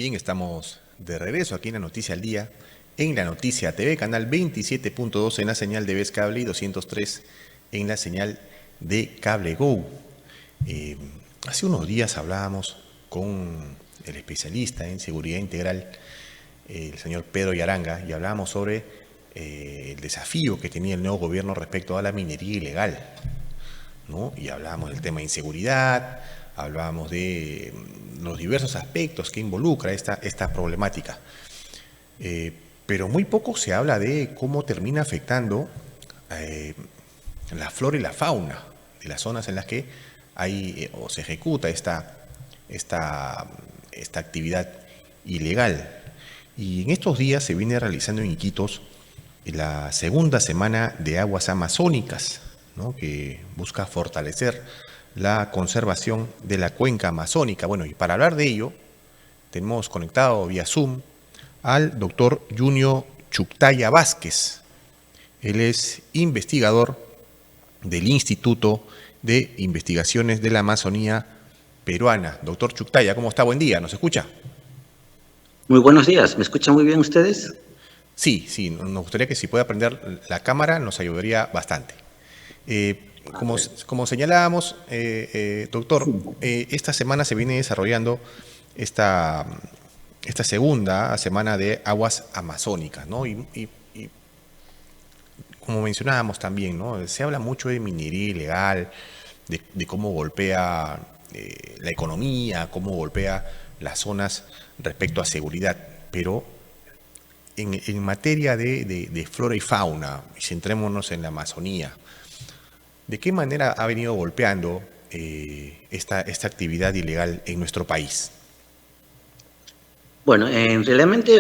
Bien, estamos de regreso aquí en la Noticia al Día, en la Noticia TV, canal 27.2 en la señal de Vez Cable y 203 en la señal de Cable Go. Hace unos días hablábamos con el especialista en seguridad integral, el señor Pedro Yaranga, y hablábamos sobre el desafío que tenía el nuevo gobierno respecto a la minería ilegal, ¿no? Y hablábamos del tema de inseguridad, hablábamos de los diversos aspectos que involucra esta problemática. Pero muy poco se habla de cómo termina afectando la flora y la fauna de las zonas en las que hay o se ejecuta esta actividad ilegal. Y en estos días se viene realizando en Iquitos la segunda semana de aguas amazónicas, ¿no? Que busca fortalecer la conservación de la cuenca amazónica. Bueno, y para hablar de ello, tenemos conectado vía Zoom al doctor Junio Chuctaya Vázquez. Él es investigador del Instituto de Investigaciones de la Amazonía Peruana. Doctor Chuctaya, ¿cómo está? Buen día, ¿nos escucha? Muy buenos días, ¿me escuchan muy bien ustedes? Sí, nos gustaría que si puede prender la cámara nos ayudaría bastante. Como señalábamos, doctor, Sí. esta semana se viene desarrollando esta, esta segunda semana de aguas amazónicas, ¿no? Y como mencionábamos también, ¿no? Se habla mucho de minería ilegal, de cómo golpea la economía, cómo golpea las zonas respecto a seguridad, pero en materia de flora y fauna, y centrémonos en la Amazonía, ¿de qué manera ha venido golpeando esta actividad ilegal en nuestro país? Bueno, realmente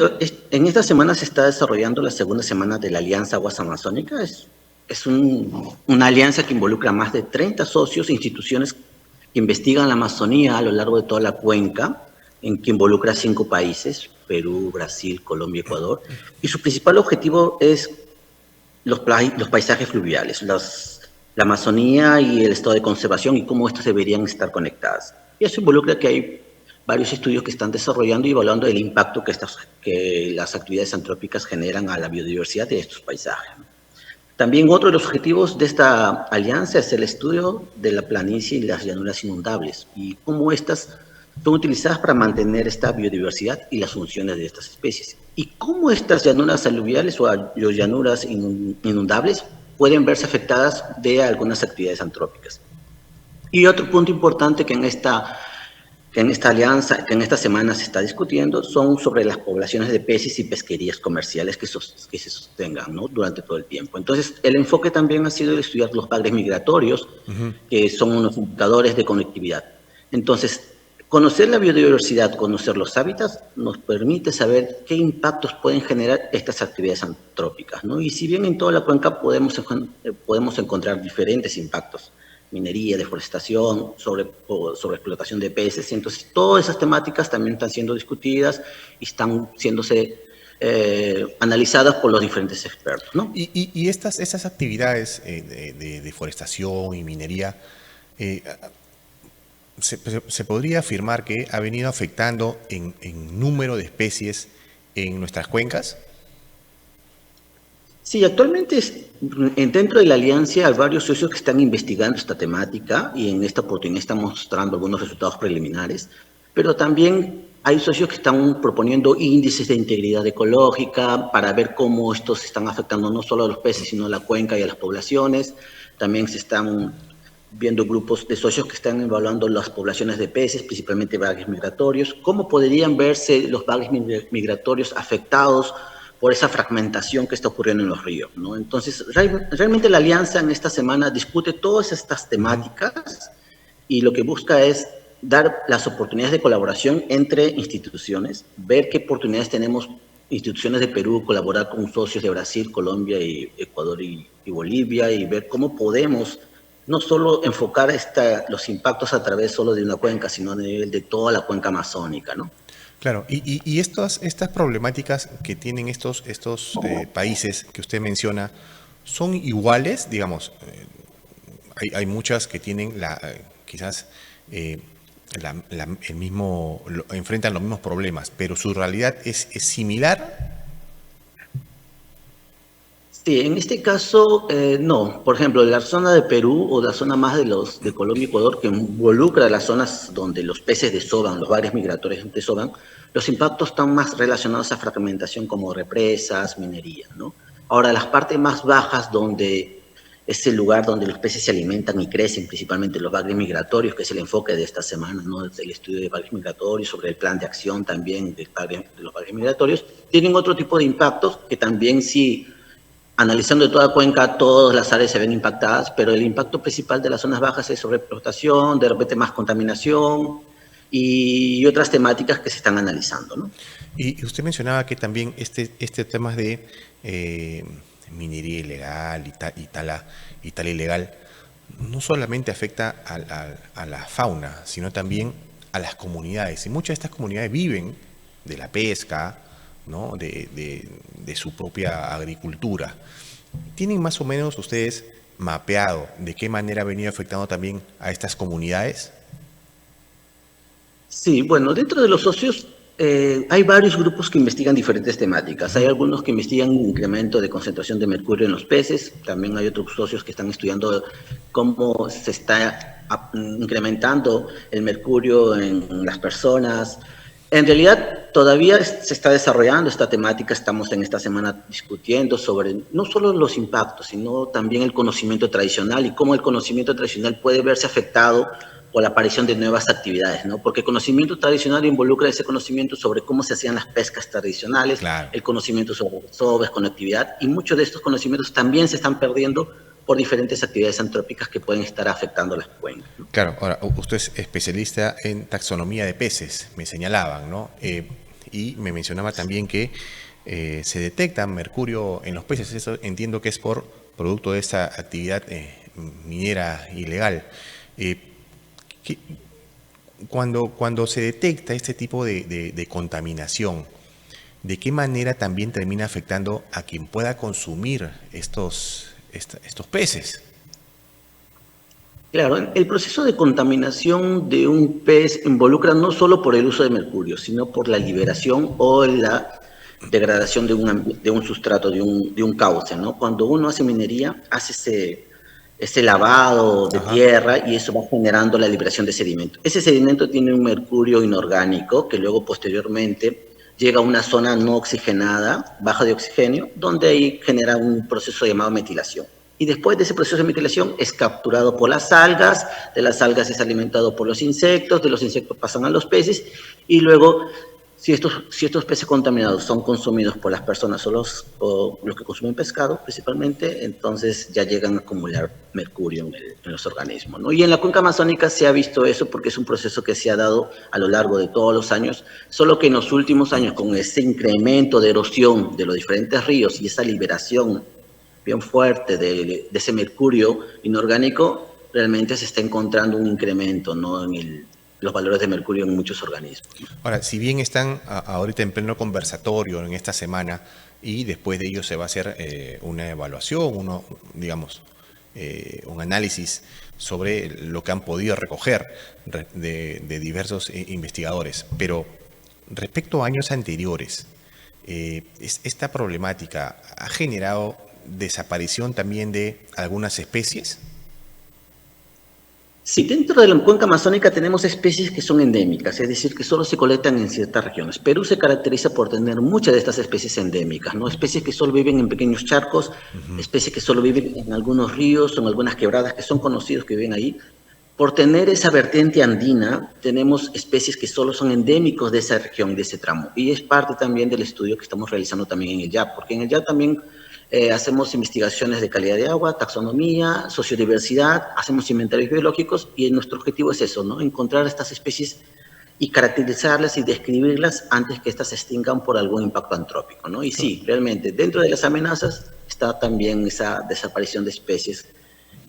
en esta semana se está desarrollando la segunda semana de la Alianza Aguas Amazónicas. Es una alianza que involucra a más de 30 socios e instituciones que investigan la Amazonía a lo largo de toda la cuenca, en que involucra 5 países, Perú, Brasil, Colombia, Ecuador, y su principal objetivo es los paisajes fluviales, la Amazonía y el estado de conservación y cómo estos deberían estar conectadas. Y eso involucra que hay varios estudios que están desarrollando y evaluando el impacto que las actividades antrópicas generan a la biodiversidad de estos paisajes. También otro de los objetivos de esta alianza es el estudio de la planicie y las llanuras inundables y cómo estas son utilizadas para mantener esta biodiversidad y las funciones de estas especies. Y cómo estas llanuras aluviales o llanuras inundables pueden verse afectadas de algunas actividades antrópicas. Y otro punto importante que en esta alianza, que en esta semana se está discutiendo, son sobre las poblaciones de peces y pesquerías comerciales que se sostengan, ¿no?, durante todo el tiempo. Entonces, el enfoque también ha sido estudiar los bagres migratorios, que son unos indicadores de conectividad. Entonces, conocer la biodiversidad, conocer los hábitats, nos permite saber qué impactos pueden generar estas actividades antrópicas, ¿no? Y si bien en toda la cuenca podemos encontrar diferentes impactos, minería, deforestación, sobre explotación de peces. Entonces, todas esas temáticas también están siendo discutidas y están siéndose analizadas por los diferentes expertos, ¿no? Y estas actividades de deforestación y minería, eh, se podría afirmar que ha venido afectando en número de especies en nuestras cuencas. Sí, actualmente dentro de la alianza hay varios socios que están investigando esta temática y en esta oportunidad estamos mostrando algunos resultados preliminares, pero también hay socios que están proponiendo índices de integridad ecológica para ver cómo estos están afectando no solo a los peces, sino a la cuenca y a las poblaciones. También se están viendo grupos de socios que están evaluando las poblaciones de peces, principalmente bagres migratorios, cómo podrían verse los bagres migratorios afectados por esa fragmentación que está ocurriendo en los ríos, ¿no? Entonces, realmente la alianza en esta semana discute todas estas temáticas y lo que busca es dar las oportunidades de colaboración entre instituciones, ver qué oportunidades tenemos instituciones de Perú, colaborar con socios de Brasil, Colombia, y Ecuador y Bolivia, y ver cómo podemos no solo enfocar los impactos a través solo de una cuenca, sino a nivel de toda la cuenca amazónica, ¿no? Claro, y estas problemáticas que tienen estos países que usted menciona, ¿son iguales? Digamos, hay muchas que tienen quizás enfrentan los mismos problemas, pero su realidad es similar. Sí, en este caso, no. Por ejemplo, la zona de Perú o la zona más de Colombia y Ecuador, que involucra las zonas donde los peces desovan, los bagres migratorios desovan, los impactos están más relacionados a fragmentación como represas, minería, ¿no? Ahora, las partes más bajas, donde es el lugar donde los peces se alimentan y crecen, principalmente los bagres migratorios, que es el enfoque de esta semana, ¿no? El estudio de bagres migratorios, sobre el plan de acción también de los bagres migratorios, tienen otro tipo de impactos que también sí, analizando de toda Cuenca, todas las áreas se ven impactadas, pero el impacto principal de las zonas bajas es sobreexplotación, de repente más contaminación y otras temáticas que se están analizando, ¿no? Y usted mencionaba que también este tema de minería ilegal y tal ilegal no solamente afecta a la fauna, sino también a las comunidades. Y muchas de estas comunidades viven de la pesca, ¿no? de su propia agricultura. ¿Tienen más o menos ustedes mapeado de qué manera ha venido afectando también a estas comunidades? Sí, bueno, dentro de los socios hay varios grupos que investigan diferentes temáticas. Hay algunos que investigan un incremento de concentración de mercurio en los peces. También hay otros socios que están estudiando cómo se está incrementando el mercurio en las personas. En realidad, todavía se está desarrollando esta temática. Estamos en esta semana discutiendo sobre no solo los impactos, sino también el conocimiento tradicional y cómo el conocimiento tradicional puede verse afectado o la aparición de nuevas actividades, ¿no? Porque el conocimiento tradicional involucra ese conocimiento sobre cómo se hacían las pescas tradicionales, Claro. el conocimiento sobre soves, conectividad, y muchos de estos conocimientos también se están perdiendo por diferentes actividades antrópicas que pueden estar afectando las cuencas, ¿no? Claro, ahora, usted es especialista en taxonomía de peces, me señalaban, ¿no? Y me mencionaba también que se detecta mercurio en los peces. Eso entiendo que es por producto de esta actividad minera ilegal. Que, cuando se detecta este tipo de contaminación, ¿de qué manera también termina afectando a quien pueda consumir estos peces? Claro, el proceso de contaminación de un pez involucra no solo por el uso de mercurio, sino por la liberación o la degradación de un sustrato, de un cauce, ¿no? Cuando uno hace minería, hace ese lavado de Ajá. tierra y eso va generando la liberación de sedimento. Ese sedimento tiene un mercurio inorgánico que luego posteriormente llega a una zona no oxigenada, baja de oxígeno, donde ahí genera un proceso llamado metilación. Y después de ese proceso de metilación es capturado por las algas, de las algas es alimentado por los insectos, de los insectos pasan a los peces y luego si estos peces contaminados son consumidos por las personas o los que consumen pescado principalmente, entonces ya llegan a acumular mercurio en los organismos, ¿no? Y en la cuenca amazónica se ha visto eso porque es un proceso que se ha dado a lo largo de todos los años, solo que en los últimos años con ese incremento de erosión de los diferentes ríos y esa liberación bien fuerte de ese mercurio inorgánico, realmente se está encontrando un incremento, ¿no? En los valores de mercurio en muchos organismos. Ahora, si bien están ahorita en pleno conversatorio en esta semana y después de ello se va a hacer una evaluación, digamos, un análisis sobre lo que han podido recoger de diversos investigadores, pero respecto a años anteriores, ¿esta problemática ha generado desaparición también de algunas especies? Sí, dentro de la cuenca amazónica tenemos especies que son endémicas, es decir, que solo se colectan en ciertas regiones. Perú se caracteriza por tener muchas de estas especies endémicas, ¿no? Especies que solo viven en pequeños charcos, especies que solo viven en algunos ríos o en algunas quebradas que son conocidos que viven ahí. Por tener esa vertiente andina, tenemos especies que solo son endémicos de esa región, de ese tramo. Y es parte también del estudio que estamos realizando también en el YAP, porque en el YAP también hacemos investigaciones de calidad de agua, taxonomía, sociodiversidad, hacemos inventarios biológicos y nuestro objetivo es eso, ¿no? Encontrar estas especies y caracterizarlas y describirlas antes que éstas se extingan por algún impacto antrópico, ¿no? Y sí, realmente, dentro de las amenazas está también esa desaparición de especies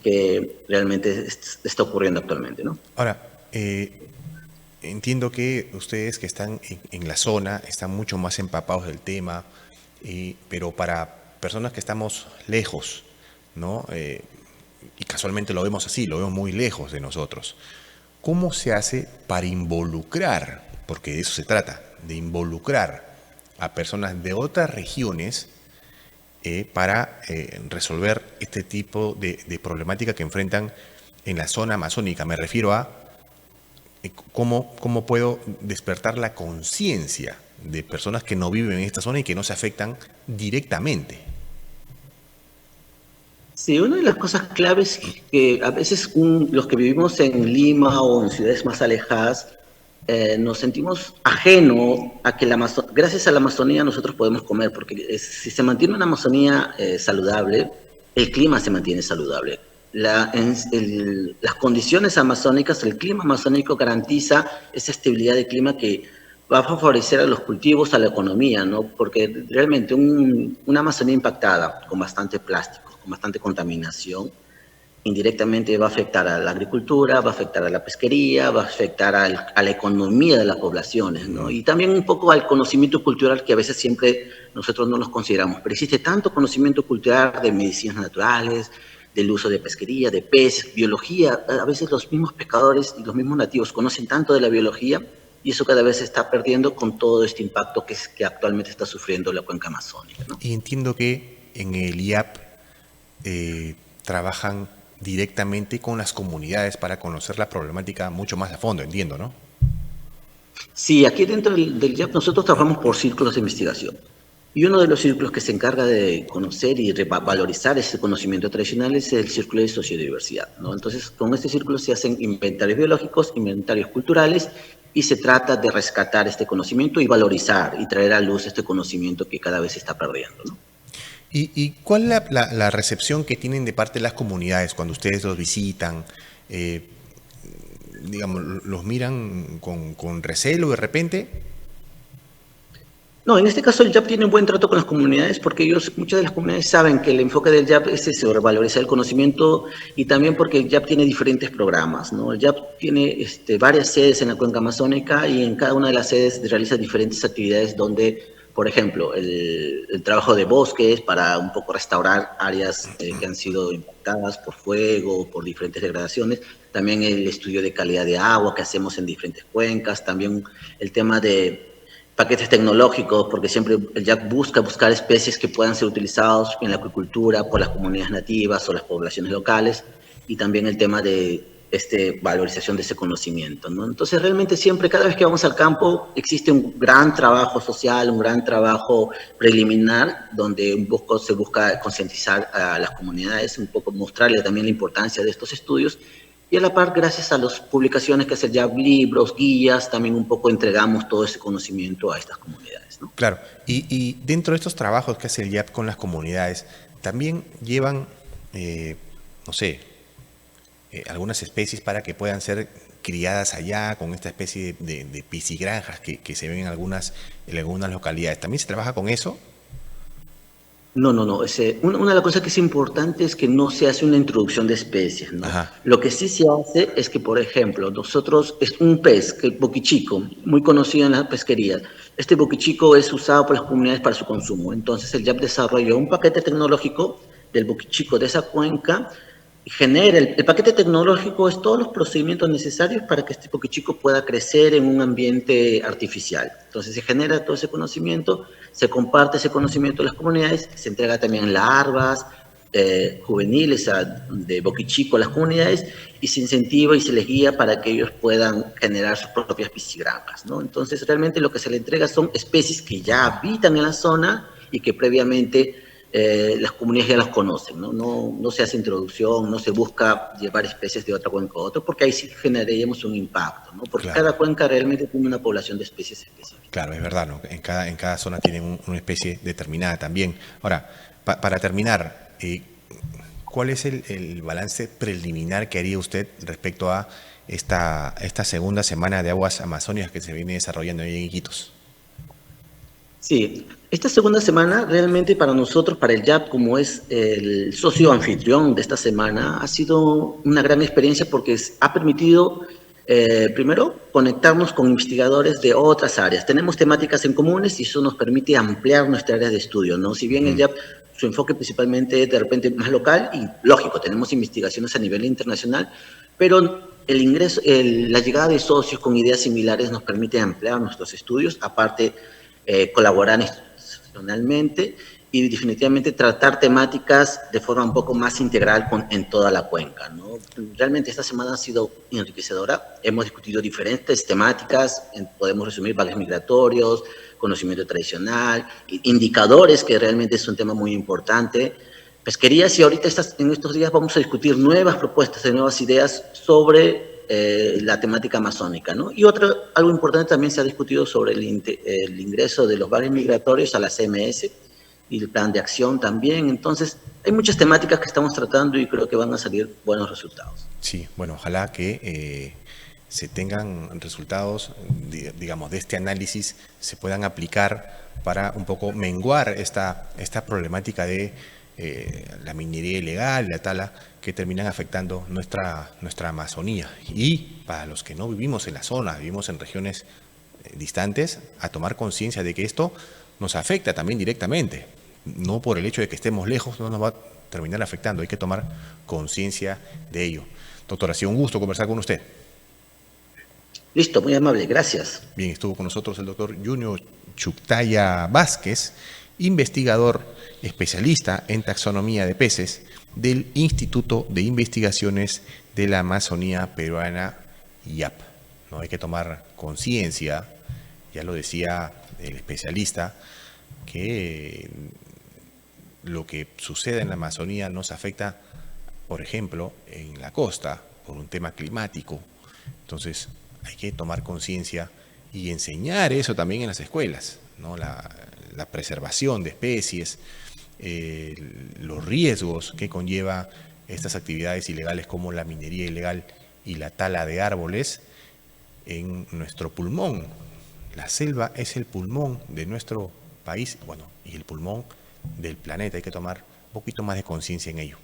que realmente está ocurriendo actualmente, ¿no? Ahora, entiendo que ustedes que están en la zona están mucho más empapados del tema, pero para personas que estamos lejos, ¿no? Y casualmente lo vemos así, lo vemos muy lejos de nosotros. ¿cómo se hace para involucrar, porque de eso se trata, de involucrar a personas de otras regiones para resolver este tipo de problemática que enfrentan en la zona amazónica? Me refiero a cómo puedo despertar la conciencia de personas que no viven en esta zona y que no se afectan directamente. Sí, una de las cosas claves que a veces los que vivimos en Lima o en ciudades más alejadas nos sentimos ajeno a que gracias a la Amazonía nosotros podemos comer, porque si se mantiene una Amazonía saludable, el clima se mantiene saludable. Las condiciones amazónicas, el clima amazónico garantiza esa estabilidad de clima que va a favorecer a los cultivos, a la economía, ¿no? Porque realmente una Amazonía impactada con bastante plástico, con bastante contaminación, indirectamente va a afectar a la agricultura, va a afectar a la pesquería, va a afectar a la economía de las poblaciones, ¿no? Y también un poco al conocimiento cultural que a veces siempre nosotros no los consideramos. Pero existe tanto conocimiento cultural de medicinas naturales, del uso de pesquería, de pez, biología. A veces los mismos pescadores y los mismos nativos conocen tanto de la biología y eso cada vez se está perdiendo con todo este impacto que actualmente está sufriendo la cuenca amazónica, ¿no? Y entiendo que en el IAP trabajan directamente con las comunidades para conocer la problemática mucho más a fondo, entiendo, ¿no? Sí, aquí dentro del IAP nosotros trabajamos por círculos de investigación. Y uno de los círculos que se encarga de conocer y valorizar ese conocimiento tradicional es el círculo de sociodiversidad, ¿no? Entonces, con este círculo se hacen inventarios biológicos, inventarios culturales, y se trata de rescatar este conocimiento y valorizar y traer a luz este conocimiento que cada vez se está perdiendo, ¿no? ¿Y cuál es la recepción que tienen de parte de las comunidades cuando ustedes los visitan? Digamos, ¿los miran con recelo de repente? No, en este caso el YAP tiene un buen trato con las comunidades porque muchas de las comunidades saben que el enfoque del YAP es sobrevalorizar el conocimiento y también porque el YAP tiene diferentes programas, ¿no? El YAP tiene varias sedes en la cuenca amazónica y en cada una de las sedes realiza diferentes actividades donde, por ejemplo, el trabajo de bosques para un poco restaurar áreas que han sido impactadas por fuego, por diferentes degradaciones, también el estudio de calidad de agua que hacemos en diferentes cuencas, también el tema de paquetes tecnológicos, porque siempre el YAC buscar especies que puedan ser utilizados en la acuicultura por las comunidades nativas o las poblaciones locales, y también el tema de valorización de ese conocimiento, ¿no? Entonces, realmente siempre, cada vez que vamos al campo, existe un gran trabajo social, un gran trabajo preliminar, donde se busca concientizar a las comunidades, un poco mostrarles también la importancia de estos estudios. Y a la par, gracias a las publicaciones que hacen ya libros, guías, también un poco entregamos todo ese conocimiento a estas comunidades, ¿no? Claro, y dentro de estos trabajos que hace el IAP con las comunidades, también llevan, no sé, algunas especies para que puedan ser criadas allá con esta especie de piscigranjas que se ven en algunas localidades. ¿También se trabaja con eso? No. Una de las cosas que es importante es que no se hace una introducción de especies, ¿no? Ajá. Lo que sí se hace es que, por ejemplo, nosotros, es un pez, que el boquichico, muy conocido en las pesquerías. Este boquichico es usado por las comunidades para su consumo. Entonces, el YAP desarrolló un paquete tecnológico del boquichico de esa cuenca. El paquete tecnológico es todos los procedimientos necesarios para que este boquichico pueda crecer en un ambiente artificial. Entonces se genera todo ese conocimiento, se comparte ese conocimiento a las comunidades, se entrega también larvas juveniles de boquichico a las comunidades y se incentiva y se les guía para que ellos puedan generar sus propias piscigranjas, ¿no? Entonces realmente lo que se le entrega son especies que ya habitan en la zona y que previamente las comunidades ya las conocen, ¿no? No se hace introducción, no se busca llevar especies de otra cuenca a otra, porque ahí sí generaríamos un impacto, ¿no? Porque Claro. cada cuenca realmente tiene una población de especies específicas. Claro, es verdad, ¿no? En cada zona tienen una especie determinada también. Ahora, para terminar, ¿cuál es el balance preliminar que haría usted respecto a esta segunda semana de aguas amazónicas que se viene desarrollando ahí en Iquitos? Sí, esta segunda semana realmente para nosotros, para el YAP, como es el socio anfitrión de esta semana, ha sido una gran experiencia porque ha permitido, primero, conectarnos con investigadores de otras áreas. Tenemos temáticas en comunes y eso nos permite ampliar nuestra área de estudio, ¿no? Si bien el YAP, su enfoque principalmente es de repente más local y lógico, tenemos investigaciones a nivel internacional, pero la llegada de socios con ideas similares nos permite ampliar nuestros estudios, aparte colaborar institucionalmente y definitivamente tratar temáticas de forma un poco más integral en toda la cuenca, ¿no? Realmente esta semana ha sido enriquecedora. Hemos discutido diferentes temáticas, podemos resumir valores migratorios, conocimiento tradicional, indicadores, que realmente es un tema muy importante. Pesquerías, y ahorita en estos días vamos a discutir nuevas propuestas, nuevas ideas sobre la temática amazónica, ¿no? Y algo importante también se ha discutido sobre el ingreso de los valores migratorios a la CMS y el plan de acción también. Entonces, hay muchas temáticas que estamos tratando y creo que van a salir buenos resultados. Sí, bueno, ojalá que se tengan resultados, digamos, de este análisis, se puedan aplicar para un poco menguar esta problemática de la minería ilegal, la tala, que terminan afectando nuestra Amazonía. Y para los que no vivimos en la zona, vivimos en regiones distantes, a tomar conciencia de que esto nos afecta también directamente. No por el hecho de que estemos lejos, no nos va a terminar afectando. Hay que tomar conciencia de ello. Doctor, ha sido un gusto conversar con usted. Listo, muy amable, gracias. Bien, estuvo con nosotros el doctor Junior Chuctaya Vázquez, investigador especialista en taxonomía de peces del Instituto de Investigaciones de la Amazonía Peruana, IAP. No hay que tomar conciencia, ya lo decía el especialista, que lo que sucede en la Amazonía nos afecta, por ejemplo, en la costa, por un tema climático. Entonces, hay que tomar conciencia y enseñar eso también en las escuelas, ¿no? La preservación de especies, los riesgos que conlleva estas actividades ilegales como la minería ilegal y la tala de árboles en nuestro pulmón. La selva es el pulmón de nuestro país, bueno, y el pulmón del planeta. Hay que tomar un poquito más de conciencia en ello.